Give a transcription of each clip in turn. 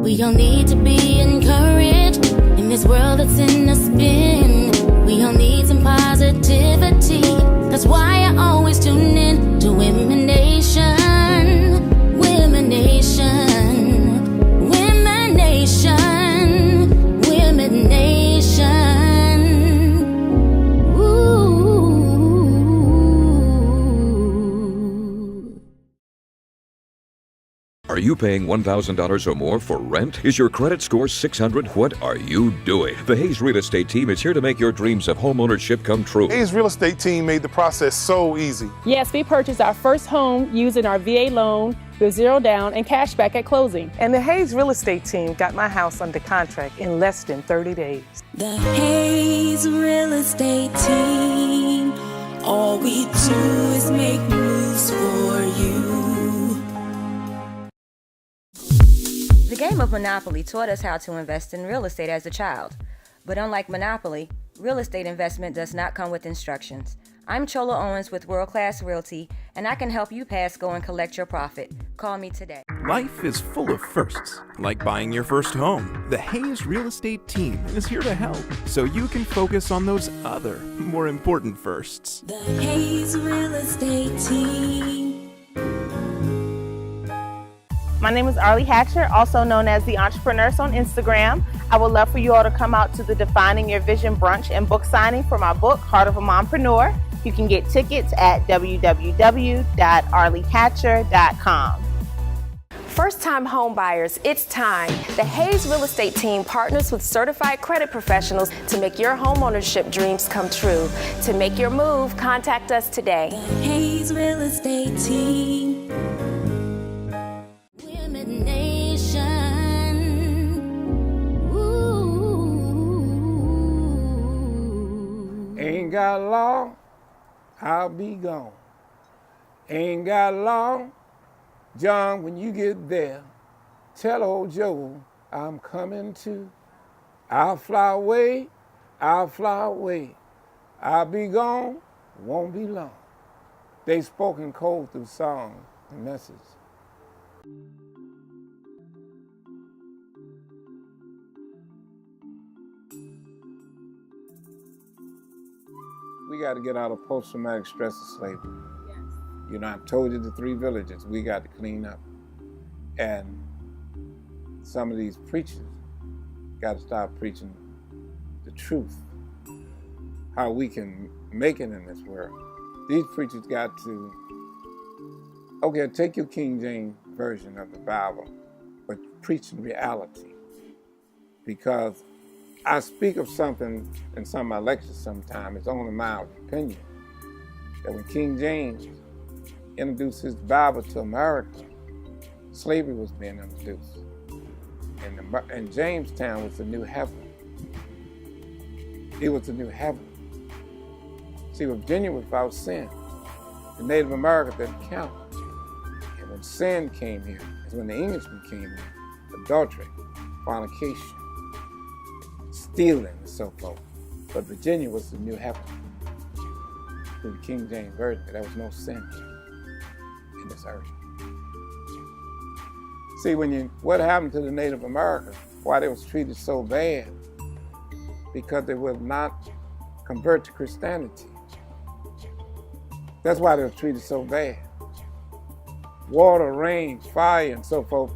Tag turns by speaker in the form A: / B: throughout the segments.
A: We all need to be encouraged in this world that's in a spin. We all need some positivity. That's why I always tune in to WomeNation. WomeNation. WomeNation. WomeNation. Ooh.
B: Are you paying $1,000 or more for rent? Is your credit score 600? What are you doing? The Hayes Real Estate Team is here to make your dreams of homeownership come true.
C: Hayes Real Estate Team made the process so easy.
D: Yes, we purchased our first home using our VA loan with zero down and cash back at closing.
E: And the Hayes Real Estate Team got my house under contract in less than 30 days.
A: The Hayes Real Estate Team. All we do is make moves for you.
F: The game of Monopoly taught us how to invest in real estate as a child. But unlike Monopoly, real estate investment does not come with instructions. I'm Chola Owens with World Class Realty, and I can help you pass go and collect your profit. Call me today.
G: Life is full of firsts, like buying your first home. The Hayes Real Estate Team is here to help, so you can focus on those other, more important firsts.
A: The Hayes Real Estate Team.
D: My name is Arlie Hatcher, also known as The Entrepreneurs on Instagram. I would love for you all to come out to the Defining Your Vision brunch and book signing for my book, Heart of a Mompreneur. You can get tickets at www.arliehatcher.com.
H: First-time home buyers, it's time. The Hayes Real Estate Team partners with certified credit professionals to make your homeownership dreams come true. To make your move, contact us today.
A: The Hayes Real Estate Team. WomeNation. Ooh.
I: Ain't got long, I'll be gone. Ain't got long, John, when you get there, tell old Joe I'm coming too. I'll fly away, I'll fly away. I'll be gone, won't be long. They spoken cold through song and message. We got to get out of post-traumatic stress of slavery. Yes. You know, I've told you the 3 villages we got to clean up. And some of these preachers got to start preaching the truth, how we can make it in this world. These preachers got to, okay, take your King James version of the Bible, but preach in reality. Because I speak of something in some of my lectures sometimes, it's only my opinion, that when King James introduced his Bible to America, slavery was being introduced. And Jamestown was the new heaven. It was the new heaven. See, Virginia was without sin. The Native Americans didn't count. And when sin came here, is when the Englishmen came here, adultery, fornication, stealing, and so forth. But Virginia was the new heaven. Through the King James Version, there was no sin in this earth. See, what happened to the Native Americans, why they was treated so bad, because they would not convert to Christianity. That's why they were treated so bad. Water, rain, fire, and so forth.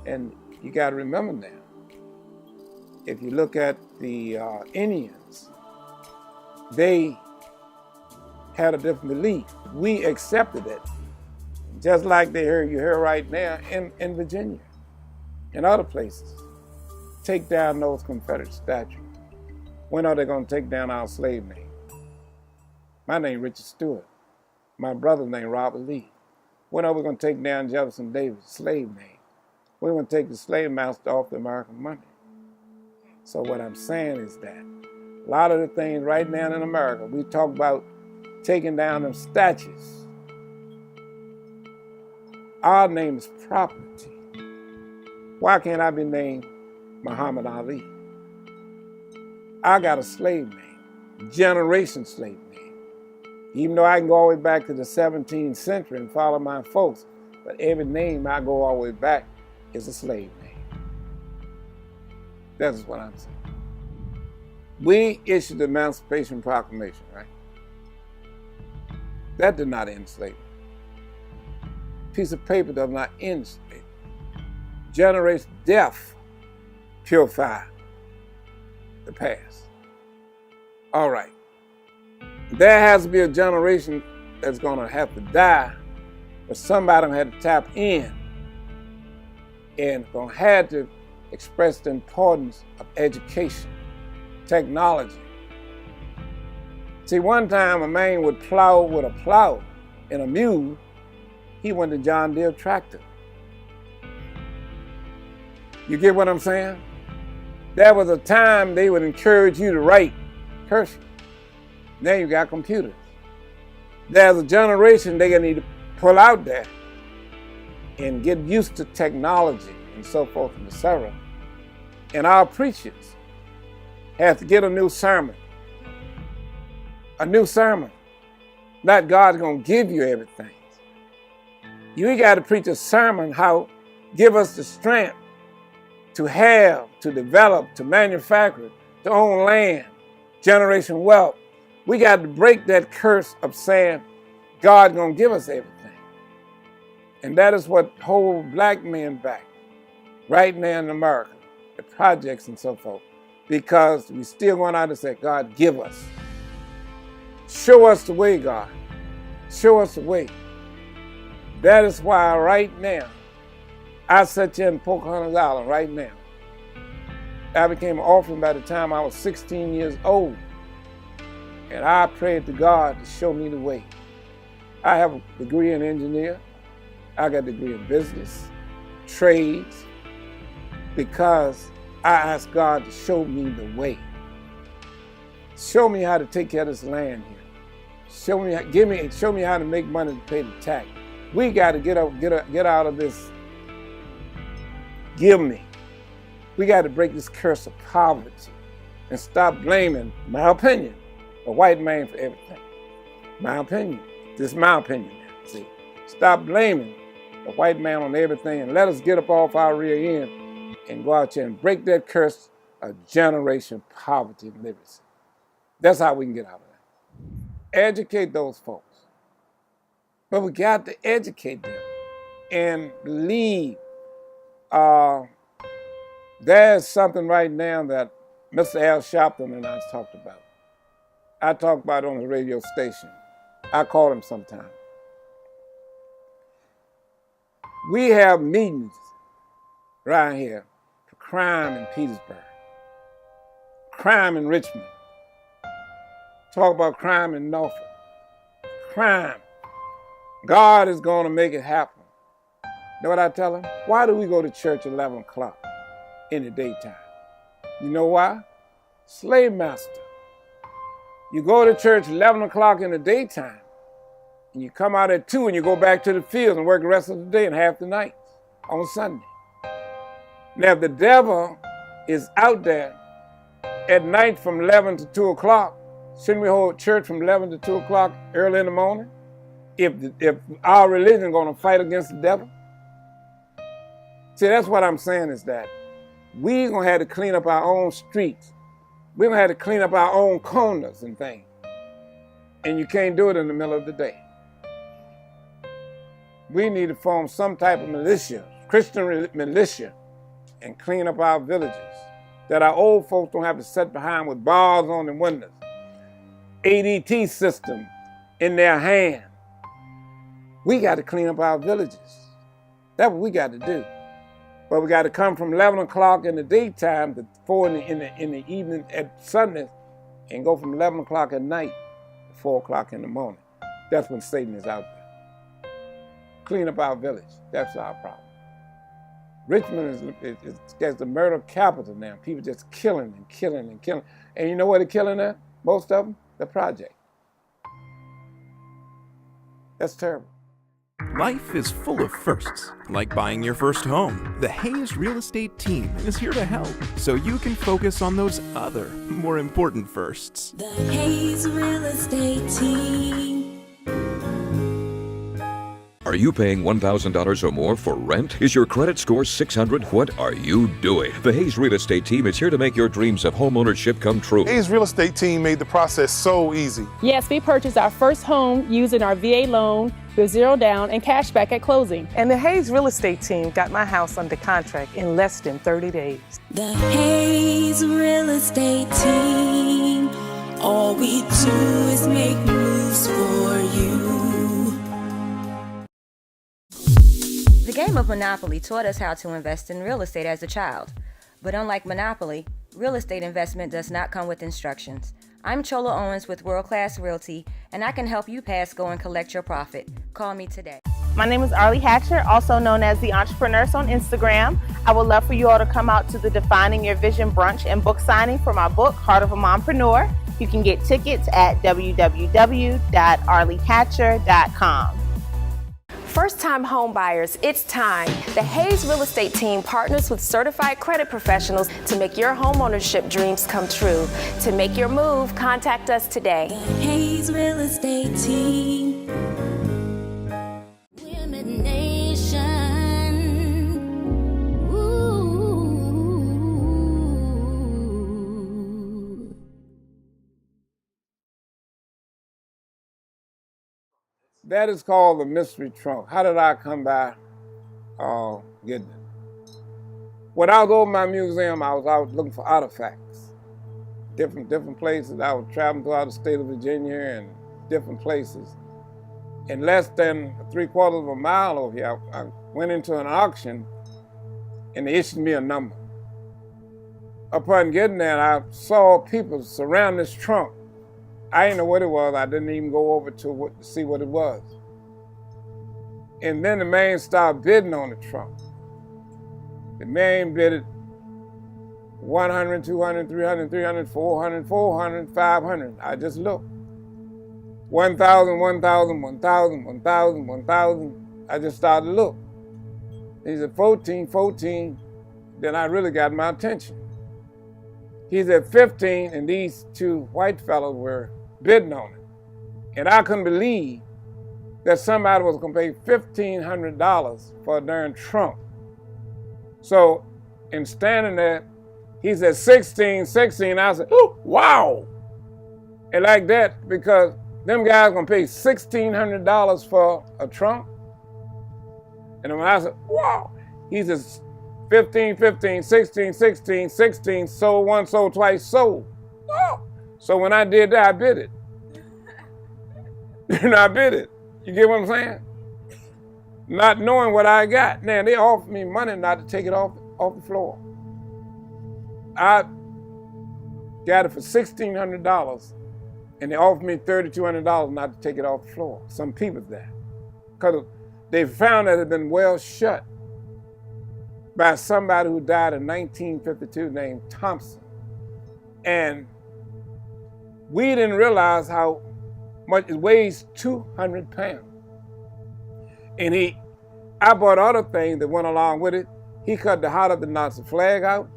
I: And you got to remember now, if you look at the Indians, they had a different belief. We accepted it, just like you hear right now in Virginia and other places. Take down those Confederate statues. When are they going to take down our slave name? My name Richard Stewart. My brother's name Robert Lee. When are we going to take down Jefferson Davis' slave name? We're going to take the slave master off the American money. So what I'm saying is that a lot of the things right now in America, we talk about taking down them statues. Our name is property. Why can't I be named Muhammad Ali? I got a slave name, generation slave name. Even though I can go all the way back to the 17th century and follow my folks, but every name I go all the way back is a slave name. That's what I'm saying. We issued the Emancipation Proclamation, right? That did not end slavery. Piece of paper does not end slavery. Generates death, purify the past. All right. There has to be a generation that's going to have to die, but somebody had to tap in and going to have to express the importance of education, technology. See, one time a man would plow with a plow and a mule. He went to John Deere tractor. You get what I'm saying? There was a time they would encourage you to write cursive. Now you got computers. There's a generation they're gonna need to pull out there and get used to technology and so forth and etc. And our preachers have to get a new sermon. A new sermon. Not God's gonna give you everything. You got to preach a sermon how give us the strength to have, to develop, to manufacture, to own land, generation wealth. We got to break that curse of saying God's gonna give us everything. And that is what hold black men back right now in America, the projects and so forth, because we still going out and say, God, give us. Show us the way, God. Show us the way. That is why right now, I sit here in Pocahontas Island right now. I became an orphan by the time I was 16 years old. And I prayed to God to show me the way. I have a degree in engineer. I got a degree in business, trades, because I asked God to show me the way. Show me how to take care of this land here. Show me how to make money to pay the tax. We got to get out of this give me. We got to break this curse of poverty and stop blaming, my opinion, the white man for everything. My opinion. This is my opinion now. See, stop blaming the white man on everything and let us get up off our rear end and go out here and break that curse of generation poverty and literacy. That's how we can get out of that. Educate those folks. But we got to educate them and believe. There's something right now that Mr. Al Sharpton and I talked about. I talk about it on the radio station. I call him sometime. We have meetings right here for crime in Petersburg, crime in Richmond, talk about crime in Norfolk, crime. God is going to make it happen. You know what I tell him? Why do we go to church at 11 o'clock in the daytime? You know why? Slave master. You go to church 11 o'clock in the daytime, and you come out at 2 and you go back to the fields and work the rest of the day and half the night on Sunday. Now, if the devil is out there at night from 11 to 2 o'clock, shouldn't we hold church from 11 to 2 o'clock early in the morning? If our religion is going to fight against the devil? See, that's what I'm saying is that we're going to have to clean up our own streets. We're going to have to clean up our own corners and things. And you can't do it in the middle of the day. We need to form some type of militia, Christian militia, and clean up our villages. That our old folks don't have to sit behind with bars on the windows. ADT system in their hand. We got to clean up our villages. That's what we got to do. But we got to come from 11 o'clock in the daytime to 4 in the evening at Sundays and go from 11 o'clock at night to 4 o'clock in the morning. That's when Satan is out there. Clean up our village. That's our problem. Richmond is the murder capital now. People just killing and killing and killing. And you know what they're killing at? Most of them? The project. That's terrible.
G: Life is full of firsts, like buying your first home. The Hayes Real Estate team is here to help, so you can focus on those other, more important firsts.
A: The Hayes Real Estate Team.
B: Are you paying $1,000 or more for rent? Is your credit score 600? What are you doing? The Hayes Real Estate Team is here to make your dreams of homeownership come true.
C: Hayes Real Estate Team made the process so easy.
J: Yes, we purchased our first home using our VA loan with zero down and cash back at closing.
E: And the Hayes Real Estate Team got my house under contract in less than 30 days.
A: The Hayes Real Estate Team. All we do is make moves for you.
F: The game of Monopoly taught us how to invest in real estate as a child. But unlike Monopoly, real estate investment does not come with instructions. I'm Chola Owens with World Class Realty, and I can help you pass go and collect your profit. Call me today.
D: My name is Arlie Hatcher, also known as the Entrepreneurs on Instagram. I would love for you all to come out to the Defining Your Vision brunch and book signing for my book, Heart of a Mompreneur. You can get tickets at www.arliehatcher.com.
H: First-time home buyers, it's time. The Hayes Real Estate Team partners with certified credit professionals to make your homeownership dreams come true. To make your move, contact us today.
A: The Hayes Real Estate Team. WomeNation. Ooh.
I: That is called the mystery trunk. How did I come by getting it? When I was over my museum, I was out looking for artifacts. Different places. I was traveling throughout the state of Virginia and different places. In less than 3/4 of a mile over here, I went into an auction and they issued me a number. Upon getting there, I saw people surround this trunk. I didn't know what it was. I didn't even go over to see what it was. And then the man started bidding on the trunk. The man bid it 100, 200, 300, 300, 400, 400, 500. I just looked. 1,000, 1,000, 1,000, 1,000, 1,000. I just started to look. He said 14, 14. Then I really got my attention. He's at 15, and these two white fellows were bidding on it. And I couldn't believe that somebody was going to pay $1,500 for a darn trunk. So, in standing there, he said 16, 16. I said, oh, wow. And like that, because them guys going to pay $1,600 for a trunk. And when I said, wow, he says 15, 15, 16, 16, 16, sold once, sold twice, sold. Oh. So when I did that, I bid it. And I bid it. You get what I'm saying? Not knowing what I got. Now, they offered me money not to take it off the floor. I got it for $1,600, and they offered me $3,200 not to take it off the floor. Some people did. Because they found that it had been well shut by somebody who died in 1952 named Thompson. And we didn't realize how much it weighs 200 pounds. And I bought other things that went along with it. He cut the Heart of the Nazi flag out.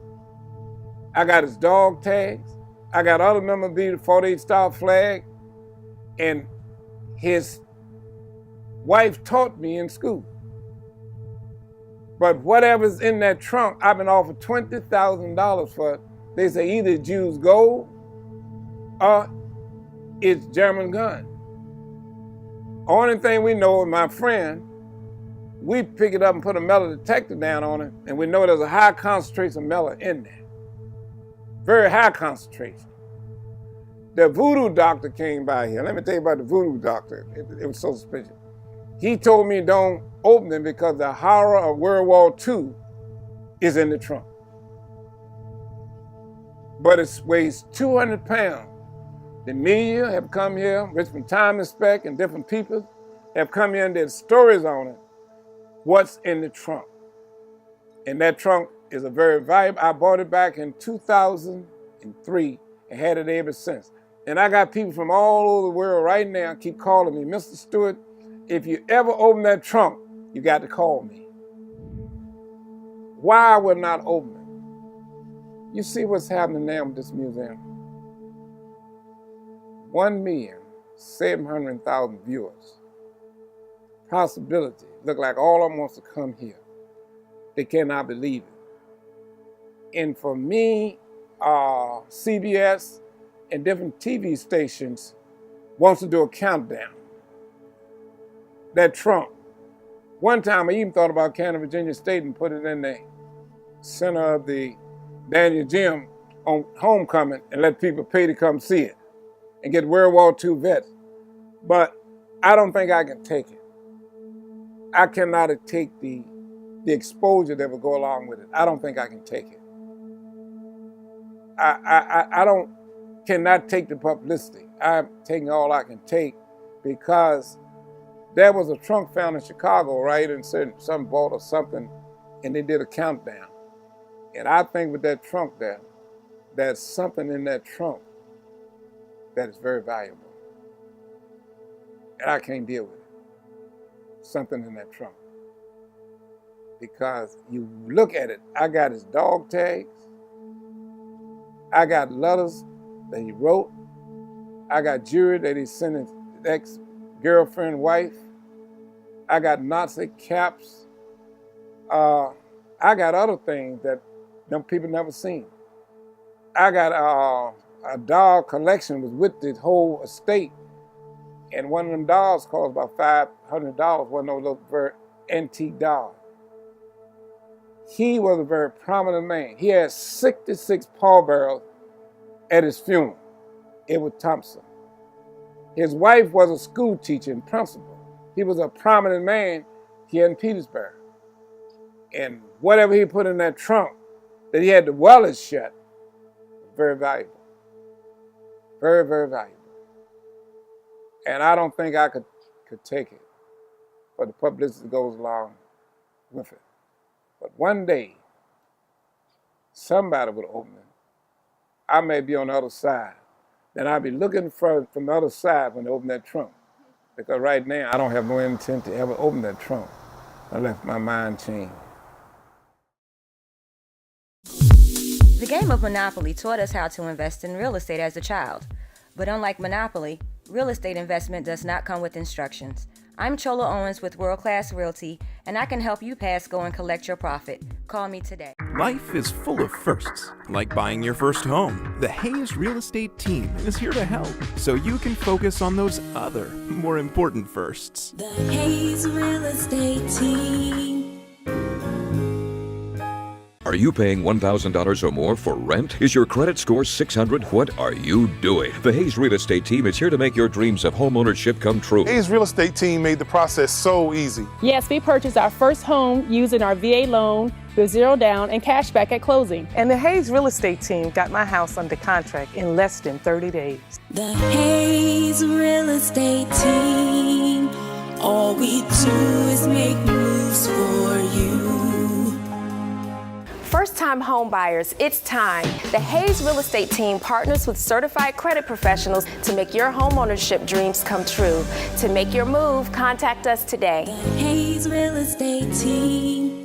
I: I got his dog tags. I got other memorabilia, 48 Star flag. And his wife taught me in school. But whatever's in that trunk, I've been offered $20,000 for it. They say either it's used gold or it's German gun. Only thing we know is my friend, we pick it up and put a metal detector down on it, and we know there's a high concentration of metal in there. Very high concentration. The voodoo doctor came by here. Let me tell you about the voodoo doctor. It was so suspicious. He told me don't open them because the horror of World War II is in the trunk. But it weighs 200 pounds. The media have come here, Richmond Time and Spec and different people have come here and did stories on it. What's in the trunk? And that trunk is a very valuable. I bought it back in 2003 and had it ever since. And I got people from all over the world right now keep calling me, Mr. Stewart, if you ever open that trunk, you got to call me. Why would not open it? You see what's happening now with this museum. 1,700,000 viewers. possibility. Look like all of them wants to come here. They cannot believe it. And for me, CBS and different TV stations wants to do a countdown. That Trump. One time I even thought about Canada, Virginia State and put it in the center of the Daniel Gym on homecoming and let people pay to come see it and get World War II vets. But I don't think I can take it. I cannot take the exposure that will go along with it. I don't think I can take it. I cannot take the publicity. I'm taking all I can take because there was a trunk found in Chicago, right? And some vault or something, and they did a countdown. And I think with that trunk there, there's something in that trunk that is very valuable. And I can't deal with it. Something in that trunk. Because you look at it, I got his dog tags, I got letters that he wrote, I got jewelry that he sent his ex-girlfriend, wife, I got Nazi caps, I got other things that them people never seen. I got a doll collection was with the whole estate, and one of them dolls cost about $500, one of those little very antique dolls. He was a very prominent man. He had 66 pallbearers at his funeral. It was Thompson. His wife was a school teacher and principal. He was a prominent man here in Petersburg. And whatever he put in that trunk that he had the wallet shut, very valuable. Very, very valuable. And I don't think I could take it. But the publicity goes along with it. But one day, somebody would open it. I may be on the other side. Then I'll be looking from the other side when they open that trunk. Because right now, I don't have no intent to ever open that trunk unless my mind changed.
F: The game of Monopoly taught us how to invest in real estate as a child. But unlike Monopoly, real estate investment does not come with instructions. I'm Chola Owens with World Class Realty, and I can help you pass go and collect your profit. Call me today.
G: Life is full of firsts, like buying your first home. The Hayes Real Estate team is here to help, so you can focus on those other, more important firsts.
A: The Hayes Real Estate Team.
B: Are you paying $1,000 or more for rent? Is your credit score 600? What are you doing? The Hayes Real Estate Team is here to make your dreams of homeownership come true.
C: Hayes Real Estate Team made the process so easy.
J: Yes, we purchased our first home using our VA loan with zero down and cash back at closing.
E: And the Hayes Real Estate team got my house under contract in less than 30 days.
A: The Hayes Real Estate Team. All we do is make moves for you.
H: First-time home buyers, it's time. The Hayes Real Estate team partners with certified credit professionals to make your homeownership dreams come true. To make your move, contact us today.
A: The Hayes Real Estate Team.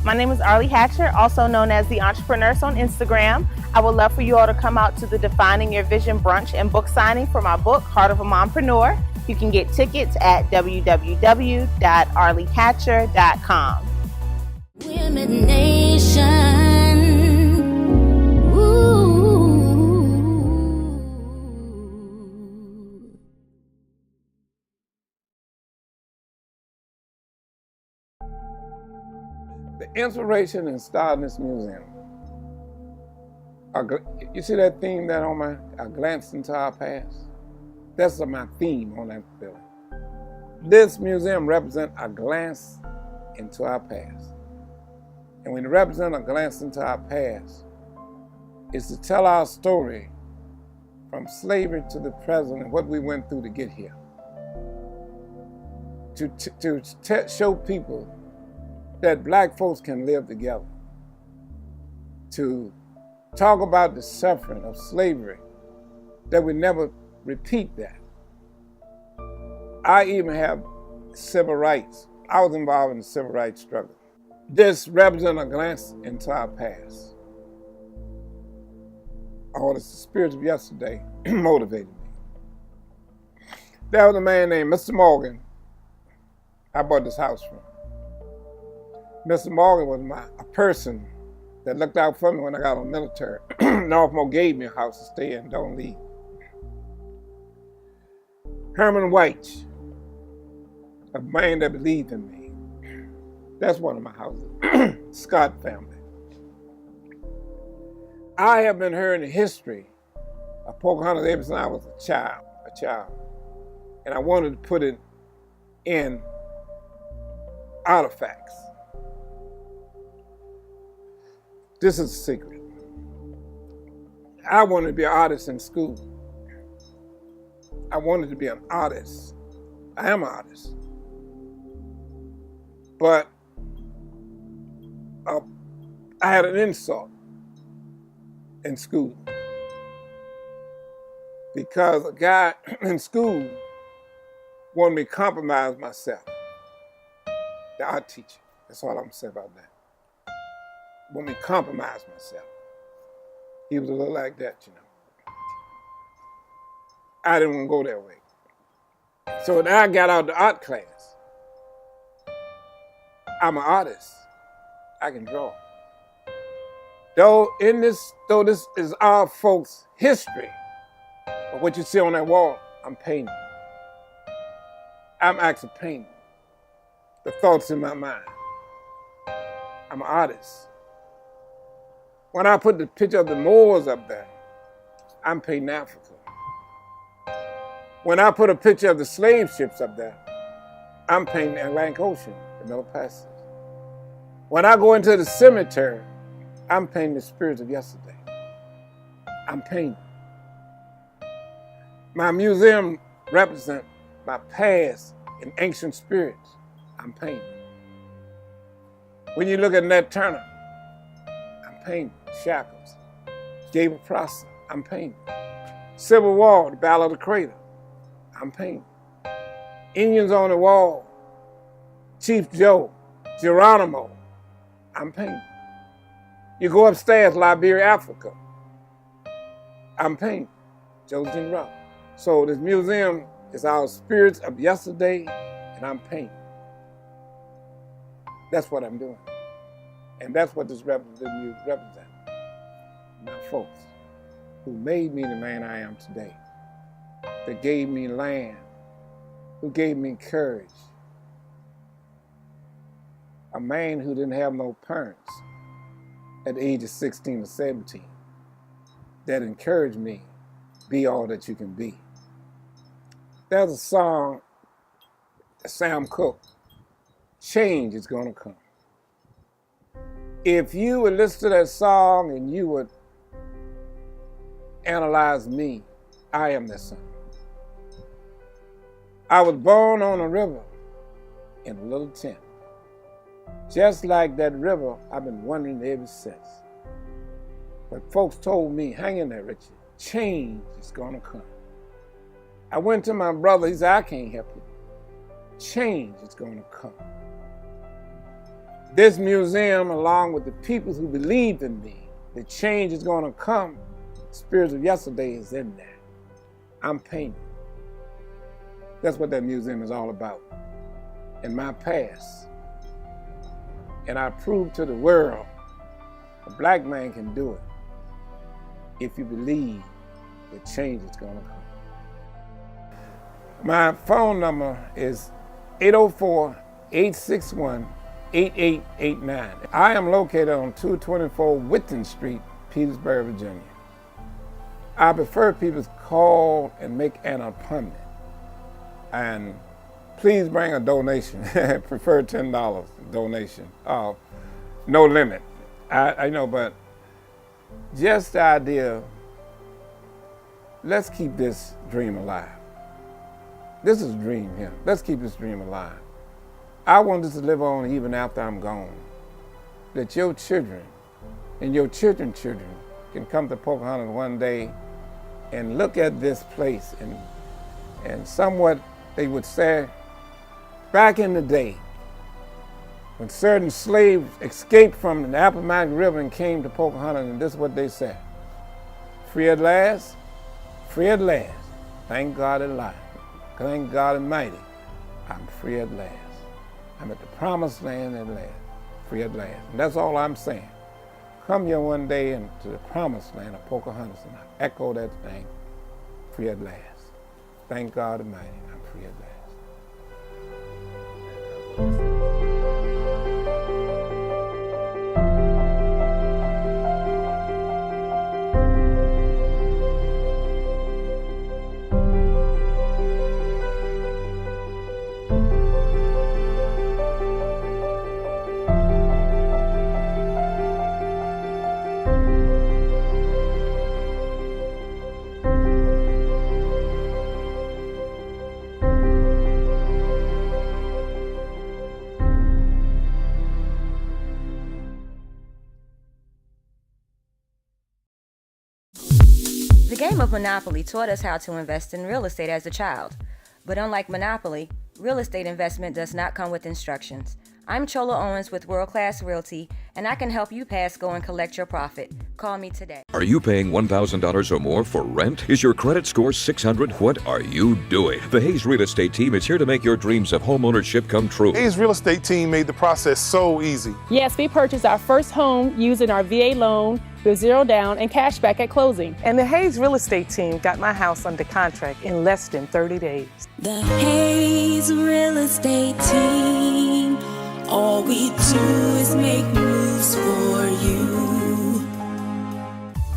D: My name is Arlie Hatcher, also known as the Entrepreneurs on Instagram. I would love for you all to come out to the Defining Your Vision brunch and book signing for my book, Heart of a Mompreneur. You can get tickets at www.arliehatcher.com.
A: WomeNation.
I: The inspiration in starting this museum. You see that theme that on a glance into our past? That's my theme on that building. This museum represents a glance into our past. And when it represents a glance into our past, it's to tell our story from slavery to the present and what we went through to get here. To show people that black folks can live together. To talk about the suffering of slavery, that we never repeat that. I even have civil rights. I was involved in the civil rights struggle. This represents a glance into our past. All the spirit of yesterday motivated me. There was a man named Mr. Morgan I bought this house from. Mr. Morgan was a person that looked out for me when I got on military. Northmore gave me a house to stay in, don't leave. Herman White, a man that believed in me. That's one of my houses. Scott family. I have been hearing the history of Pocahontas ever since I was a child. And I wanted to put it in artifacts. This is a secret. I wanted to be an artist in school. I wanted to be an artist. I am an artist. But I had an insult in school because a guy in school wanted me to compromise myself. The art teacher. That's all I'm going to say about that. Wanted me to compromise myself. He was a little like that, you know. I didn't want to go that way. So when I got out of the art class, I'm an artist. I can draw. Though this is our folks' history, but what you see on that wall, I'm painting. I'm actually painting the thoughts in my mind. I'm an artist. When I put the picture of the Moors up there, I'm painting Africa. When I put a picture of the slave ships up there, I'm painting the Atlantic Ocean, the Middle Passage. When I go into the cemetery, I'm painting the spirits of yesterday. I'm painting. My museum represents my past and ancient spirits. I'm painting. When you look at Nat Turner, I'm painting. Shackles. Gabriel Prosser, I'm painting. Civil War, the Battle of the Crater, I'm painting. Indians on the Wall, Chief Joe, Geronimo, I'm painting. You go upstairs, Liberia, Africa, I'm painting. Josephine Ruff. So this museum is our spirits of yesterday, and I'm painting. That's what I'm doing. And that's what this represents. My folks who made me the man I am today, that gave me land, who gave me courage. A man who didn't have no parents at the age of 16 or 17 that encouraged me, be all that you can be. There's a song, Sam Cooke, Change is Gonna Come. If you would listen to that song and you would analyze me, I am that son. I was born on a river in a little tent. Just like that river, I've been wondering ever since. But folks told me, hang in there, Richard, change is gonna come. I went to my brother, he said, I can't help you. Change is gonna come. This museum, along with the people who believed in me, the change is gonna come, spirits of yesterday is in there. I'm painting. That's what that museum is all about. In my past. And I proved to the world a black man can do it if you believe that change is gonna come. My phone number is 804-861-8889. I am located on 224 Whitten Street, Petersburg, Virginia. I prefer people to call and make an appointment. And please bring a donation. Prefer $10 donation. No limit. I know, but just the idea, let's keep this dream alive. This is a dream here. Let's keep this dream alive. I want this to live on even after I'm gone. That your children and your children's children can come to Pocahontas one day and look at this place and somewhat they would say, back in the day, when certain slaves escaped from the Appomattox River and came to Pocahontas, and this is what they said: free at last, thank God at last. thank God Almighty, I'm free at last. I'm at the promised land at last, free at last. And that's all I'm saying. Come here one day into the promised land of Pocahontas, and I echo that thing, free at last. Thank God Almighty, I'm free at last.
F: The game of Monopoly taught us how to invest in real estate as a child. But unlike Monopoly, real estate investment does not come with instructions. I'm Chola Owens with World Class Realty, and I can help you pass go and collect your profit. Call me today.
B: Are you paying $1,000 or more for rent? Is your credit score 600? What are you doing? The Hayes Real Estate Team is here to make your dreams of homeownership come true.
C: Hayes Real Estate Team made the process so easy.
J: Yes, we purchased our first home using our VA loan with zero down and cash back at closing.
E: And the Hayes Real Estate Team got my house under contract in less than 30 days.
A: The Hayes Real Estate Team. All we do is make moves for you.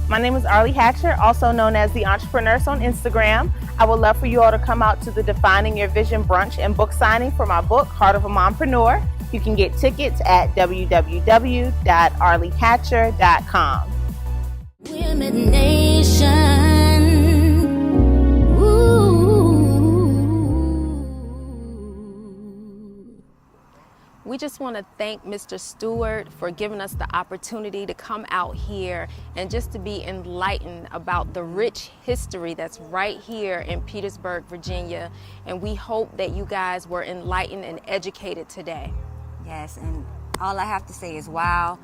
D: My name is Arlie Hatcher, also known as the Entrepreneurs on Instagram. I would love for you all to come out to the Defining Your Vision brunch and book signing for my book, Heart of a Mompreneur. You can get tickets at www.arliehatcher.com.
A: WomeNation.
H: We just want to thank Mr. Stewart for giving us the opportunity to come out here and just to be enlightened about the rich history that's right here in Petersburg, Virginia. And we hope that you guys were enlightened and educated today.
F: Yes, and all I have to say is wow.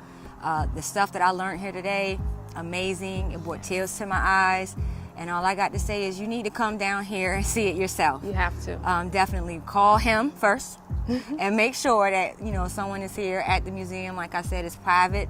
F: The stuff that I learned here today, amazing. It brought tears to my eyes. And all I got to say is you need to come down here and see it yourself.
H: You have to.
F: Definitely call him first and make sure that, someone is here at the museum. Like I said, it's private,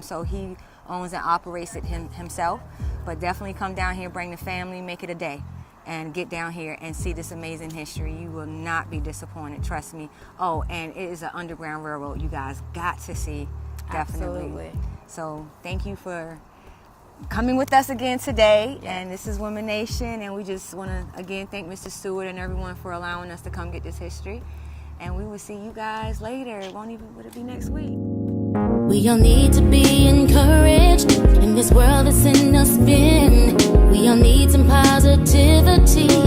F: so he owns and operates it himself. But definitely come down here, bring the family, make it a day, and get down here and see this amazing history. You will not be disappointed, trust me. Oh, and it is an underground railroad you guys got to see, definitely.
H: Absolutely.
F: So thank you for coming with us again today, and this is WomeNation, and we just want to again thank Mr. Stewart and everyone for allowing us to come get this history, and we will see you guys later. Would it be next week?
A: We all need to be encouraged in this world that's in a spin. We all need some positivity.